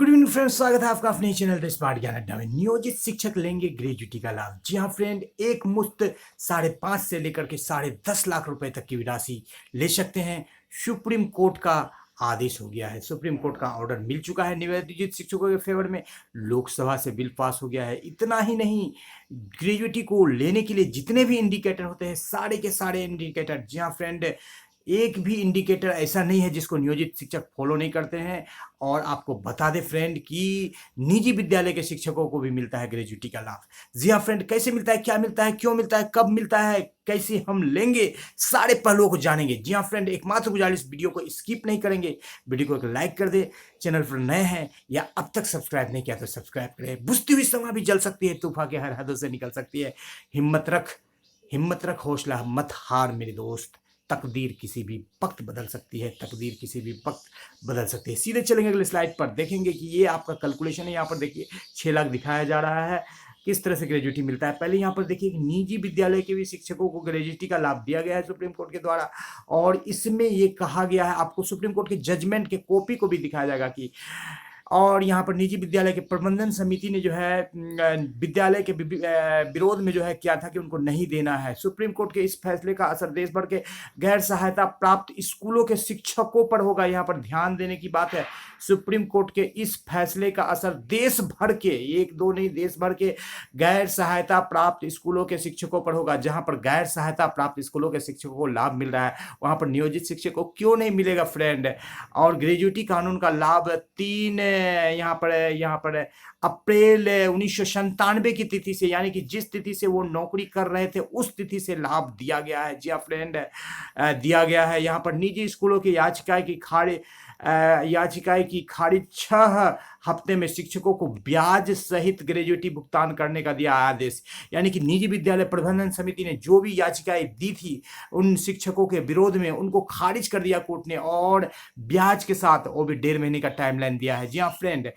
Good evening friends, स्वागत है आपका अपने चैनल स्मार्ट ज्ञान अड्डा में। नियोजित शिक्षक लेंगे ग्रेजुटी का लाभ। जी हाँ फ्रेंड, एक मुश्त 5.5 से लेकर के 10.5 लाख रुपए तक की राशि ले सकते हैं। सुप्रीम कोर्ट का आदेश हो गया है, सुप्रीम कोर्ट का ऑर्डर मिल चुका है नियोजित शिक्षकों के फेवर में। लोकसभा से बिल पास हो गया है। इतना ही नहीं, ग्रेजुटी को लेने के लिए जितने भी इंडिकेटर होते हैं, सारे के सारे इंडिकेटर, जी हाँ फ्रेंड, एक भी इंडिकेटर ऐसा नहीं है जिसको नियोजित शिक्षक फॉलो नहीं करते हैं। और आपको बता दें फ्रेंड कि निजी विद्यालय के शिक्षकों को भी मिलता है ग्रेजुटी का लाभ। जी हाँ फ्रेंड, कैसे मिलता है, क्या मिलता है, क्यों मिलता है, कब मिलता है, कैसे हम लेंगे, सारे पहलुओं को जानेंगे। जी हाँ फ्रेंड, एकमात्र गुजारिश, वीडियो को स्किप नहीं करेंगे, वीडियो को एक लाइक कर दे। चैनल पर नए हैं या अब तक सब्सक्राइब नहीं किया तो सब्सक्राइब करें। बुझती हुई समा भी जल सकती है, तूफान के हर हदों से निकल सकती है। हिम्मत रख, हिम्मत रख, हौसला मत हार मेरे दोस्त। तकदीर किसी भी वक्त बदल सकती है, तकदीर किसी भी वक्त बदल सकती है। सीधे चलेंगे अगले स्लाइड पर, देखेंगे कि ये आपका कैलकुलेशन है। यहाँ पर देखिए 6 लाख दिखाया जा रहा है, किस तरह से ग्रेजुटी मिलता है। पहले यहाँ पर देखिए निजी विद्यालय के भी शिक्षकों को ग्रेजुटी का लाभ दिया गया है सुप्रीम कोर्ट के द्वारा। और इसमें ये कहा गया है, आपको सुप्रीम कोर्ट के जजमेंट के कॉपी को भी दिखाया जाएगा कि, और यहाँ पर निजी विद्यालय के प्रबंधन समिति ने जो है विद्यालय के विरोध में जो है किया था कि उनको नहीं देना है। सुप्रीम कोर्ट के इस फैसले का असर देश भर के गैर सहायता प्राप्त स्कूलों के शिक्षकों पर होगा। यहाँ पर ध्यान देने की बात है, सुप्रीम कोर्ट के इस फैसले का असर देश भर के, एक दो नहीं, देश भर के गैर सहायता प्राप्त स्कूलों के शिक्षकों पर होगा। जहां पर गैर सहायता प्राप्त स्कूलों के शिक्षकों को लाभ मिल रहा है, वहां पर नियोजित शिक्षक को क्यों नहीं मिलेगा फ्रेंड। और ग्रेजुटी कानून का लाभ 3 यहाँ पर अप्रैल 1997 की तिथि से, यानी कि जिस तिथि से वो नौकरी कर रहे थे उस तिथि से लाभ दिया गया है। जी हाँ फ्रेंड, दिया गया है। यहाँ पर निजी स्कूलों की याचिकाएं की खारिज 6 हफ्ते में शिक्षकों को ब्याज सहित ग्रेजुटी भुगतान करने का दिया आदेश। यानी कि निजी विद्यालय प्रबंधन समिति ने जो भी याचिकाएं दी थी उन शिक्षकों के विरोध में, उनको खारिज कर दिया कोर्ट ने, और ब्याज के साथ वो भी 1.5 महीने का टाइमलाइन दिया है। जी हाँ फ्रेंड,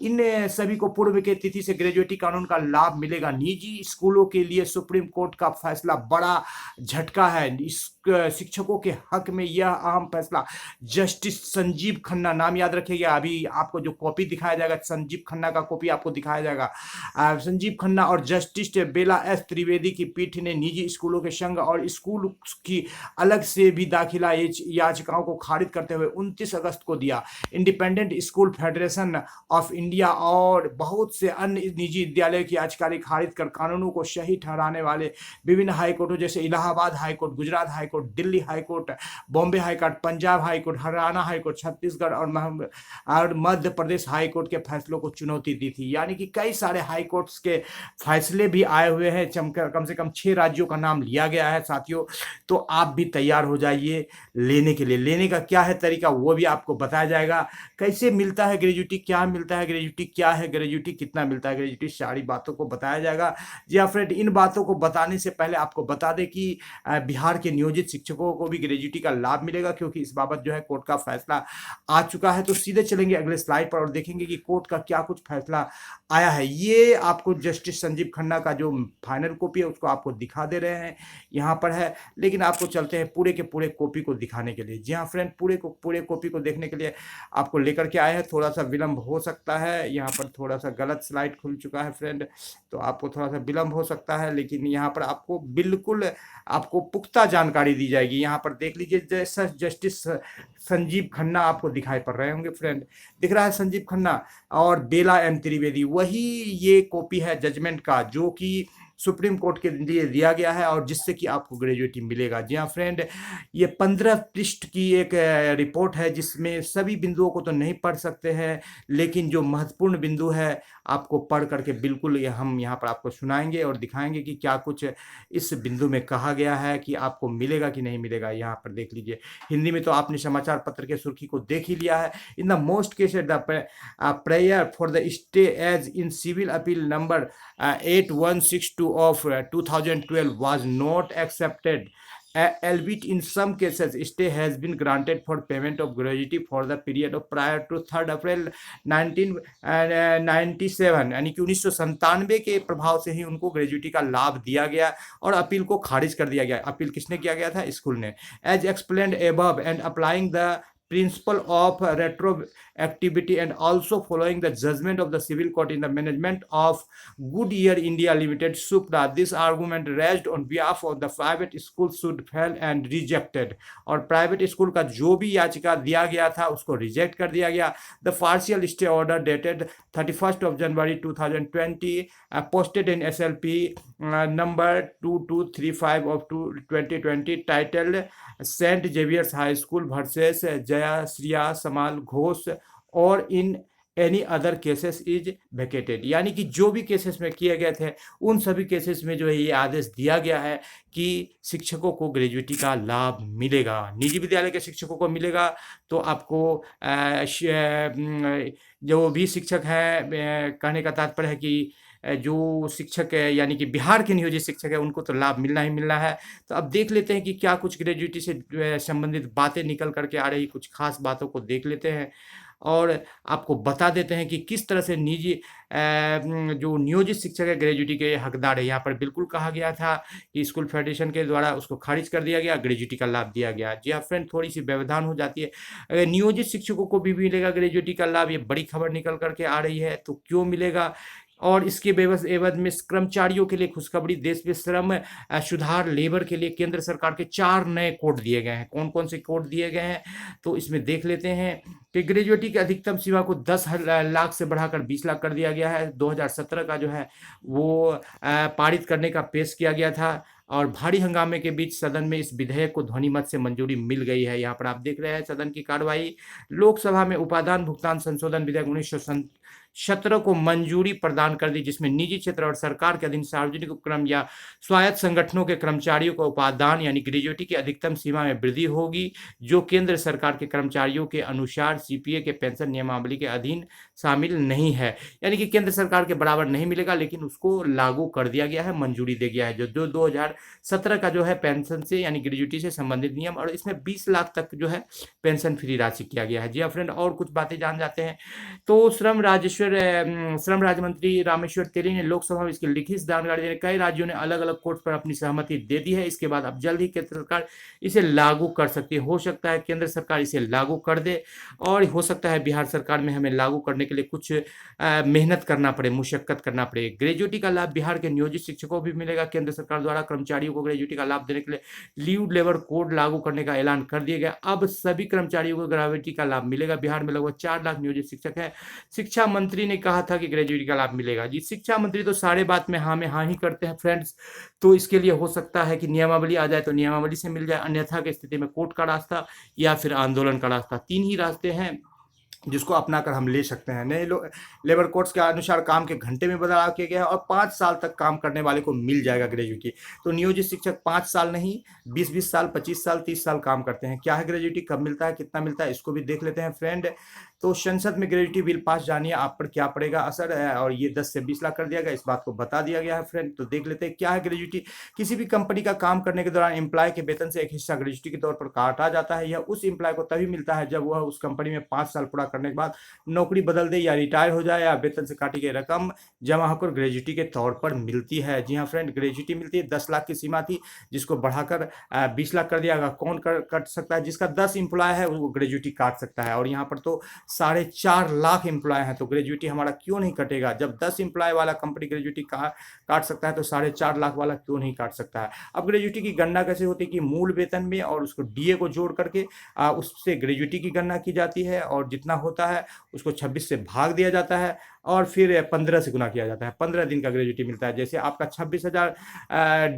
इन सभी को पूर्व के तिथि से ग्रेजुटी कानून का लाभ मिलेगा। निजी स्कूलों के लिए सुप्रीम कोर्ट का फैसला बड़ा झटका है। इस शिक्षकों के हक में यह अहम फैसला जस्टिस संजीव खन्ना, नाम याद रखिएगा, अभी आपको जो कॉपी दिखाया जाएगा संजीव खन्ना का कॉपी आपको दिखाया जाएगा। संजीव खन्ना और जस्टिस बेला एस त्रिवेदी की पीठ ने निजी स्कूलों के संघ और स्कूल की अलग से भी दाखिला याचिकाओं को खारिज करते हुए 29 अगस्त को दिया। Independent school federation of India और बहुत से अन्य निजी विद्यालयों की याचिकाएं खारिज कर कानूनों को सही ठहराने वाले विभिन्न हाईकोर्टों जैसे Allahabad high court, Gujarat high court, Delhi high court, Bombay high court, Punjab high court, Haryana high court, Chhattisgarh और मध्य प्रदेश हाईकोर्ट के फैसलों को चुनौती दी थी। यानी कि कई सारे हाईकोर्ट्स के फैसले भी आए हुए हैं। कम से कम 6 राज्यों का नाम लिया गया है साथियों। तो आप भी तैयार हो जाइए लेने के लिए। लेने का क्या है तरीका, वो भी आपको बताया जाएगा। कैसे मिलता है ग्रेजुटी, क्या मिलता है ग्रेजुटी, क्या है ग्रेजुटी, कितना मिलता है ग्रेजुटी, सारी बातों को बताया जाएगा। जी हाँ फ्रेंड, इन बातों को बताने से पहले आपको बता दें कि बिहार के नियोजित शिक्षकों को भी ग्रेजुटी का लाभ मिलेगा, क्योंकि इस बाबत जो है कोर्ट का फैसला आ चुका है। तो सीधे चलेंगे अगले स्लाइड पर और देखेंगे कि कोर्ट का क्या कुछ फैसला आया है। ये आपको जस्टिस संजीव खन्ना का जो फाइनल कॉपी है उसको आपको दिखा दे रहे हैं, यहाँ पर है। लेकिन आपको चलते हैं पूरे के पूरे कॉपी को दिखाने के लिए। जी हाँ फ्रेंड, पूरे कॉपी को देखने के लिए आपको लेकर के आए हैं। थोड़ा सा विलंब हो सकता है, यहाँ पर थोड़ा सा गलत स्लाइड खुल चुका है फ्रेंड, तो आपको थोड़ा सा विलंब हो सकता है, लेकिन यहाँ पर आपको बिल्कुल आपको पुख्ता जानकारी दी जाएगी। यहाँ पर देख लीजिए, जैसा जस्टिस संजीव खन्ना आपको दिखाई पड़ रहे होंगे फ्रेंड, दिख रहा है संजीव खन्ना और बेला एम त्रिवेदी, वही ये कॉपी है जजमेंट का जो कि सुप्रीम कोर्ट के लिए दिया गया है और जिससे कि आपको ग्रेजुटी मिलेगा। जी हाँ फ्रेंड, ये 15 पृष्ठ की एक रिपोर्ट है जिसमें सभी बिंदुओं को तो नहीं पढ़ सकते हैं, लेकिन जो महत्वपूर्ण बिंदु है आपको पढ़ करके बिल्कुल हम यहाँ पर आपको सुनाएंगे और दिखाएंगे कि क्या कुछ इस बिंदु में कहा गया है कि आपको मिलेगा कि नहीं मिलेगा। यहाँ पर देख लीजिए, हिंदी में तो आपने समाचार पत्र के सुर्खी को देख ही लिया है। In the most cases the prayer for the stay as in civil appeal number 8162 of 2012 was not accepted. Albeit in some cases stay has been granted for payment of gratuity for the period of prior to 3rd April 1997, यानी कि 1997 के प्रभाव से ही उनको gratuity का लाभ दिया गया और अपील को खारिज कर दिया गया। अपील किसने किया गया था? स्कूल ने। As explained above and applying the principle of activity and also following the judgment of the civil court in the management of Goodyear India Limited Supra. This argument raised on behalf of the private school should fail and rejected. और private school का जो भी याचिका दिया गया था उसको reject कर दिया गया. The partial stay order dated 31 January 2020 posted in SLP number 2235 of 2020 titled St. Xavier's High School versus Jaya Shriya Samal Ghosh और in any other cases is vacated. यानी कि जो भी केसेस में किए गए थे उन सभी केसेस में जो है ये आदेश दिया गया है कि शिक्षकों को ग्रेजुएटी का लाभ मिलेगा. निजी विद्यालय के शिक्षकों को मिलेगा तो आपको जो भी शिक्षक हैं, कहने का तात्पर्य है कि जो शिक्षक है यानी कि बिहार के नियोजित शिक्षक है उनको तो लाभ मिलना ही मिलना है. तो अब देख लेते हैं कि क्या कुछ ग्रेजुएटी से संबंधित बातें निकल करके आ रही, कुछ खास बातों को देख लेते हैं और आपको बता देते हैं कि किस तरह से निजी जो नियोजित शिक्षक है ग्रेजुएटी के हकदार है. यहाँ पर बिल्कुल कहा गया था कि स्कूल फेडरेशन के द्वारा उसको खारिज कर दिया गया, ग्रेजुएटी का लाभ दिया गया. जी हाँ फ्रेंड, थोड़ी सी व्यवधान हो जाती है. नियोजित शिक्षकों को भी मिलेगा ग्रेजुएटी का लाभ, ये बड़ी खबर निकल करके आ रही है. तो क्यों मिलेगा और इसके एवज में कर्मचारियों के लिए खुशखबरी. देश में श्रम सुधार लेबर के लिए केंद्र सरकार के 4 नए कोड दिए गए हैं. कौन कौन से कोड दिए गए हैं तो इसमें देख लेते हैं कि ग्रेजुएटी की अधिकतम सीमा को 10 लाख से बढ़ाकर 20 लाख कर दिया गया है. 2017 का जो है वो पारित करने का पेश किया गया था और भारी हंगामे के बीच सदन में इस विधेयक को ध्वनिमत से मंजूरी मिल गई है. यहाँ पर आप देख रहे हैं सदन की कार्रवाई. लोकसभा में उपादान भुगतान संशोधन विधेयक 1917 को मंजूरी प्रदान कर दी, जिसमें निजी क्षेत्र और सरकार के अधीन सार्वजनिक उपक्रम या स्वायत्त संगठनों के कर्मचारियों को उपादान यानी ग्रेजुएटी की अधिकतम सीमा में वृद्धि होगी, जो केंद्र सरकार के कर्मचारियों के अनुसार सीपीए के पेंशन नियमावली के अधीन शामिल नहीं है. यानी कि केंद्र सरकार के बराबर नहीं मिलेगा, लेकिन उसको लागू कर दिया गया है, मंजूरी दे गया है. जो 2017 का जो है पेंशन से यानी ग्रेजुएटी से संबंधित नियम, और इसमें 20 लाख तक जो है पेंशन फ्री राशि किया गया है. जी हाँ फ्रेंड, और कुछ बातें जान जाते हैं. तो श्रम राज्य मंत्री रामेश्वर तेली ने लोकसभा में इसकी लिखित जानकारी देने कई राज्यों ने अलग अलग कोर्ट पर अपनी सहमति दे दी है. इसके बाद अब जल्द ही केंद्र सरकार इसे लागू कर सकती है. हो सकता है केंद्र सरकार इसे लागू कर दे और हो सकता है बिहार सरकार में हमें लागू करने के लिए कुछ मेहनत करना पड़े, मुशक्कत करना पड़े. ग्रेजुएटी का लाभ बिहार के नियोजित शिक्षकों को भी मिलेगा. केंद्र सरकार द्वारा कर्मचारियों को ग्रेजुएटी का लाभ देने के लिए लीव लेबर कोड लागू करने का ऐलान कर दिया गया. अब सभी कर्मचारियों को ग्रेजुएटी का लाभ मिलेगा. बिहार में लगभग 4 लाख नियोजित शिक्षक हैं. शिक्षा मंत्री ने कहा था कि ग्रेजुएटी का लाभ मिलेगा. जी, शिक्षा मंत्री तो सारे बात में हाँ ही करते हैं फ्रेंड्स. तो इसके लिए हो सकता है कि नियमावली आ जाए तो नियमावली से मिल जाए, अन्यथा की स्थिति में कोर्ट का रास्ता या फिर आंदोलन का रास्ता. 3 ही रास्ते हैं जिसको अपनाकर हम ले सकते हैं. नए लेबर कोड्स के अनुसार काम के घंटे में बदलाव किया गया है और 5 साल तक काम करने वाले को मिल जाएगा ग्रेजुएटी. तो नियोजित शिक्षक 5 साल नहीं 20 साल 25 साल 30 साल काम करते हैं. क्या है ग्रेजुएटी, कब मिलता है, कितना मिलता है, इसको भी देख लेते हैं फ्रेंड. तो संसद में ग्रेजुएटी बिल पास, जानिए आप पर क्या पड़ेगा असर है. और ये 10 से 20 लाख कर दिया गया, इस बात को बता दिया गया है फ्रेंड. तो देख लेते हैं क्या है ग्रेजुएटी. किसी भी कंपनी का काम करने के दौरान एम्प्लॉय के वेतन से एक हिस्सा ग्रेजुएटी के तौर पर काटा जाता है. यह उस एम्प्लॉय को तभी मिलता है जब वह उस कंपनी में 5 साल पूरा करने के बाद नौकरी बदल दे या रिटायर हो जाए या वेतन से काटी गई रकम जमा होकर ग्रेजुएटी के तौर पर मिलती है. जी हाँ फ्रेंड, ग्रेजुएटी मिलती है. 10 लाख की सीमा थी जिसको बढ़ाकर 20 लाख कर दिया गया. कौन काट सकता है? जिसका 10 एम्प्लॉय है वो ग्रेजुएटी काट सकता है. और यहाँ पर तो 4.5 लाख एम्प्लॉय हैं, तो ग्रेजुएटी हमारा क्यों नहीं कटेगा? जब 10 एम्प्लॉय वाला कंपनी ग्रेजुएटी काट सकता है तो 4.5 लाख वाला क्यों नहीं काट सकता है? अब ग्रेजुएटी की गणना कैसे होती है कि मूल वेतन में और उसको डीए को जोड़ करके उससे ग्रेजुएटी की गणना की जाती है और जितना होता है उसको 26 से भाग दिया जाता है और फिर 15 से गुना किया जाता है. 15 दिन का ग्रेजुएटी मिलता है. जैसे आपका 26,000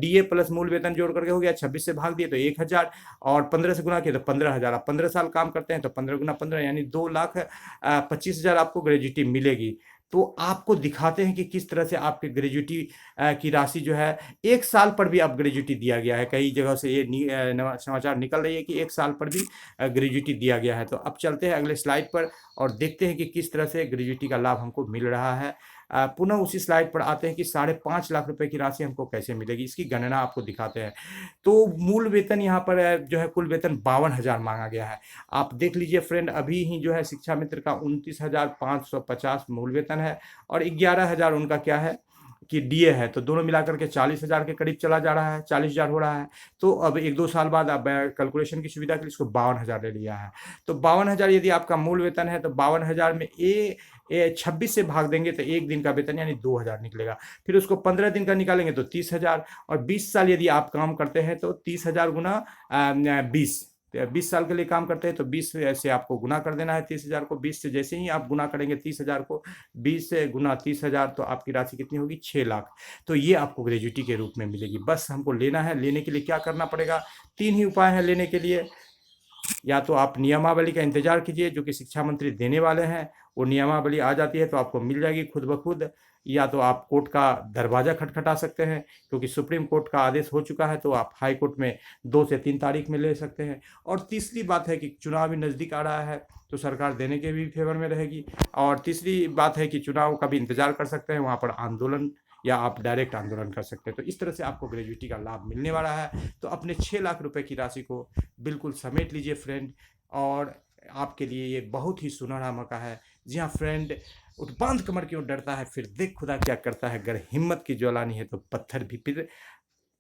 डीए प्लस मूल वेतन जोड़ करके हो गया, 26 से भाग दिए तो 1,000 और 15 से गुना किए तो 15,000. आप 15 साल काम करते हैं तो 15 गुना 15 यानी 2,25,000 आपको ग्रेजुएटी मिलेगी. तो आपको दिखाते हैं कि किस तरह से आपके ग्रेजुएटी की राशि जो है 1 साल पर भी अब ग्रेजुएटी दिया गया है. कई जगह से ये समाचार निकल रही है कि 1 साल पर भी ग्रेजुएटी दिया गया है. तो अब चलते हैं अगले स्लाइड पर और देखते हैं कि किस तरह से ग्रेजुएटी का लाभ हमको मिल रहा है. पुनः उसी स्लाइड पर आते हैं कि 5.5 लाख रुपए की राशि हमको कैसे मिलेगी, इसकी गणना आपको दिखाते हैं. तो मूल वेतन यहाँ पर जो है कुल वेतन 52,000 मांगा गया है. आप देख लीजिए फ्रेंड, अभी ही जो है शिक्षा मित्र का 29,550 मूल वेतन है और 11,000 उनका क्या है कि डीए है, तो दोनों मिलाकर के 40,000 के करीब चला जा रहा है, 40,000 हो रहा है। तो अब 1-2 साल बाद अब कैलकुलेशन की सुविधा के लिए इसको 52,000 ले लिया है। तो 52,000 यदि आपका मूल वेतन है तो 52,000 में 26 से भाग देंगे तो 1 दिन का वेतन यानी 2,000 निकलेगा। फिर उसको 15 दिन का निकालेंगे तो 30,000, और 20 साल यदि आप काम करते हैं तो 30,000 गुना 20, 20 साल के लिए काम करते हैं तो 20 से आपको गुना कर देना है 30,000 को। 20 से जैसे ही आप गुना करेंगे 30,000 को, 20 से गुना 30,000, तो आपकी राशि कितनी होगी? 6 लाख। तो ये आपको ग्रेजुइटी के रूप में मिलेगी। बस हमको लेना है। लेने के लिए क्या करना पड़ेगा? 3 ही उपाय हैं लेने के लिए। या तो आप नियमावली का इंतजार कीजिए जो कि शिक्षा मंत्री देने वाले हैं, वो नियमावली आ जाती है तो आपको मिल जाएगी खुद ब खुद। या तो आप कोर्ट का दरवाजा खटखटा सकते हैं, क्योंकि सुप्रीम कोर्ट का आदेश हो चुका है, तो आप हाई कोर्ट में 2 से 3 तारीख में ले सकते हैं। और तीसरी बात है कि चुनाव भी नज़दीक आ रहा है, तो सरकार देने के भी फेवर में रहेगी। और तीसरी बात है कि चुनाव का भी इंतजार कर सकते हैं, वहाँ पर आंदोलन या आप डायरेक्ट आंदोलन कर सकते हैं। तो इस तरह से आपको ग्रेजुइटी का लाभ मिलने वाला है। तो अपने 6 लाख रुपए की राशि को बिल्कुल समेट लीजिए फ्रेंड, और आपके लिए ये बहुत ही सुनहरा मौका है। जी हाँ फ्रेंड, उठ बांध कमर क्यों डरता है, फिर देख खुदा क्या करता है। अगर हिम्मत की ज्वालानी है तो पत्थर भी फिर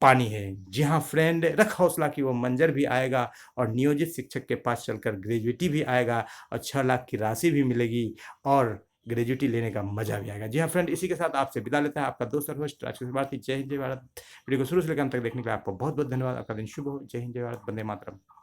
पानी है। जी हाँ फ्रेंड, रख हौसला कि वो मंजर भी आएगा, और नियोजित शिक्षक के पास चलकर ग्रेजुइटी भी आएगा, और 6 लाख की राशि भी मिलेगी, और ग्रेजुइटी लेने का मजा भी आएगा। जी हाँ फ्रेंड, इसी के साथ आपसे विदा लेता है आपका दोस्त और होस्ट राजकिशोर भारती। जय हिंद जय भारत। वीडियो को शुरू से लेकर अंत तक देखने के लिए आपको बहुत बहुत धन्यवाद। आपका दिन शुभ हो। जय हिंद जय भारत। वंदे मातरम।